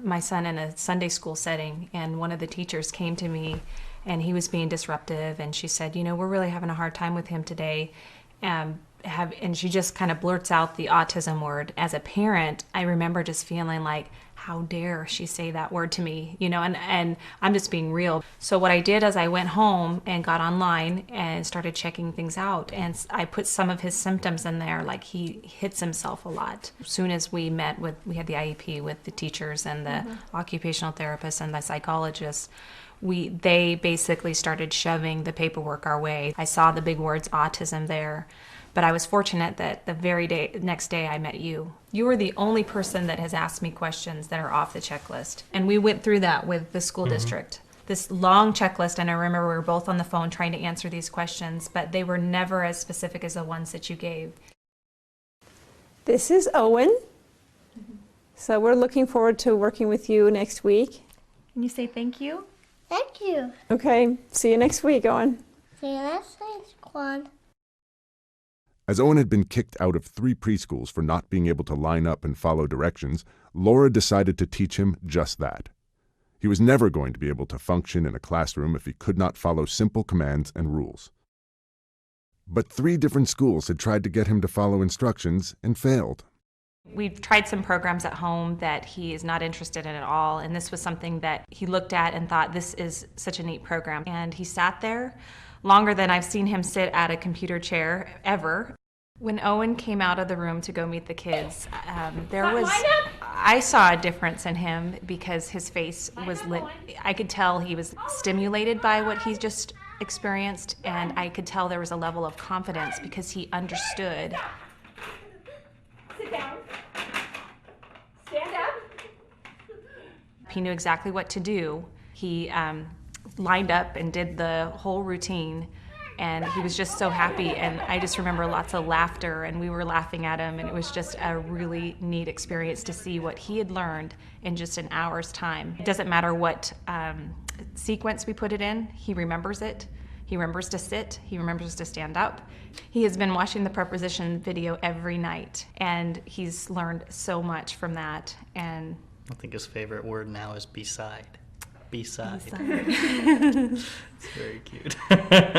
My son in a Sunday school setting, and one of the teachers came to me and he was being disruptive, and she said, we're really having a hard time with him today. And she just kind of blurts out the autism word. As a parent, I remember just feeling like, how dare she say that word to me, and I'm just being real. So what I did is I went home and got online and started checking things out. And I put some of his symptoms in there, like he hits himself a lot. As soon as we had the IEP with the teachers and the occupational therapists and the psychologists, they basically started shoving the paperwork our way. I saw the big words autism there. But I was fortunate that the very next day I met you. You were the only person that has asked me questions that are off the checklist. And we went through that with the school district. This long checklist, and I remember we were both on the phone trying to answer these questions, but they were never as specific as the ones that you gave. This is Owen. So we're looking forward to working with you next week. Can you say thank you? Thank you. Okay, see you next week, Owen. See you next week, Quan. As Owen had been kicked out of 3 preschools for not being able to line up and follow directions, Laura decided to teach him just that. He was never going to be able to function in a classroom if he could not follow simple commands and rules. But 3 different schools had tried to get him to follow instructions and failed. We've tried some programs at home that he is not interested in at all, and this was something that he looked at and thought, this is such a neat program. And he sat there longer than I've seen him sit at a computer chair ever. When Owen came out of the room to go meet the kids, I saw a difference in him because his face was lit. I could tell he was stimulated by what he just experienced, and I could tell there was a level of confidence because he understood. Sit down. Stand up. He knew exactly what to do. He lined up and did the whole routine, and he was just so happy. And I just remember lots of laughter, and we were laughing at him, and it was just a really neat experience to see what he had learned in just an hour's time. It doesn't matter what sequence we put it in, he remembers it. He remembers to sit, he remembers to stand up. He has been watching the preposition video every night, and he's learned so much from that. And I think his favorite word now is beside. Beside. It's very cute.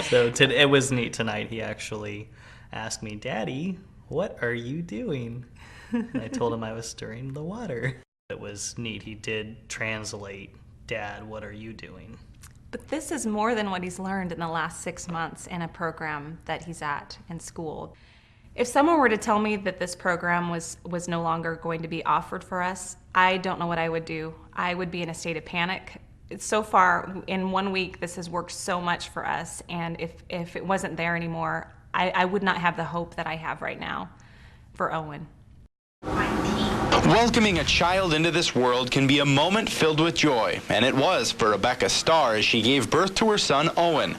So it was neat tonight. He actually asked me, Daddy, what are you doing? And I told him I was stirring the water. It was neat. He did translate, Dad, what are you doing? But this is more than what he's learned in the last 6 months in a program that he's at in school. If someone were to tell me that this program was no longer going to be offered for us, I don't know what I would do. I would be in a state of panic. So far, in 1 week, this has worked so much for us, and if it wasn't there anymore, I would not have the hope that I have right now for Owen. Welcoming a child into this world can be a moment filled with joy, and it was for Rebecca Starr as she gave birth to her son, Owen.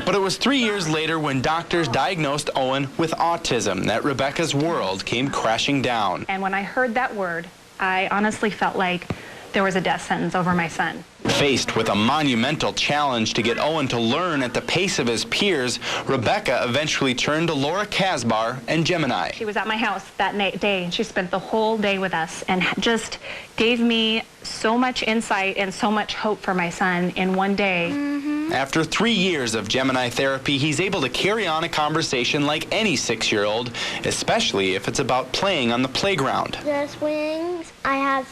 But it was 3 years later when doctors diagnosed Owen with autism that Rebecca's world came crashing down. And when I heard that word, I honestly felt like there was a death sentence over my son. Faced with a monumental challenge to get Owen to learn at the pace of his peers, Rebecca eventually turned to Laura Kasbar and Gemini. She was at my house that day, and she spent the whole day with us and just gave me so much insight and so much hope for my son in one day. After 3 years of Gemini therapy, he's able to carry on a conversation like any 6-year-old, especially if it's about playing on the playground. The swings, I have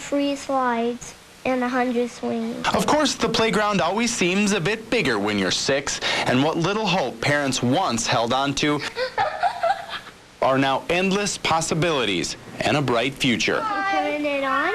free slides and 100 swings. Of course, the playground always seems a bit bigger when you're 6, and what little hope parents once held on to are now endless possibilities and a bright future. Turn it on.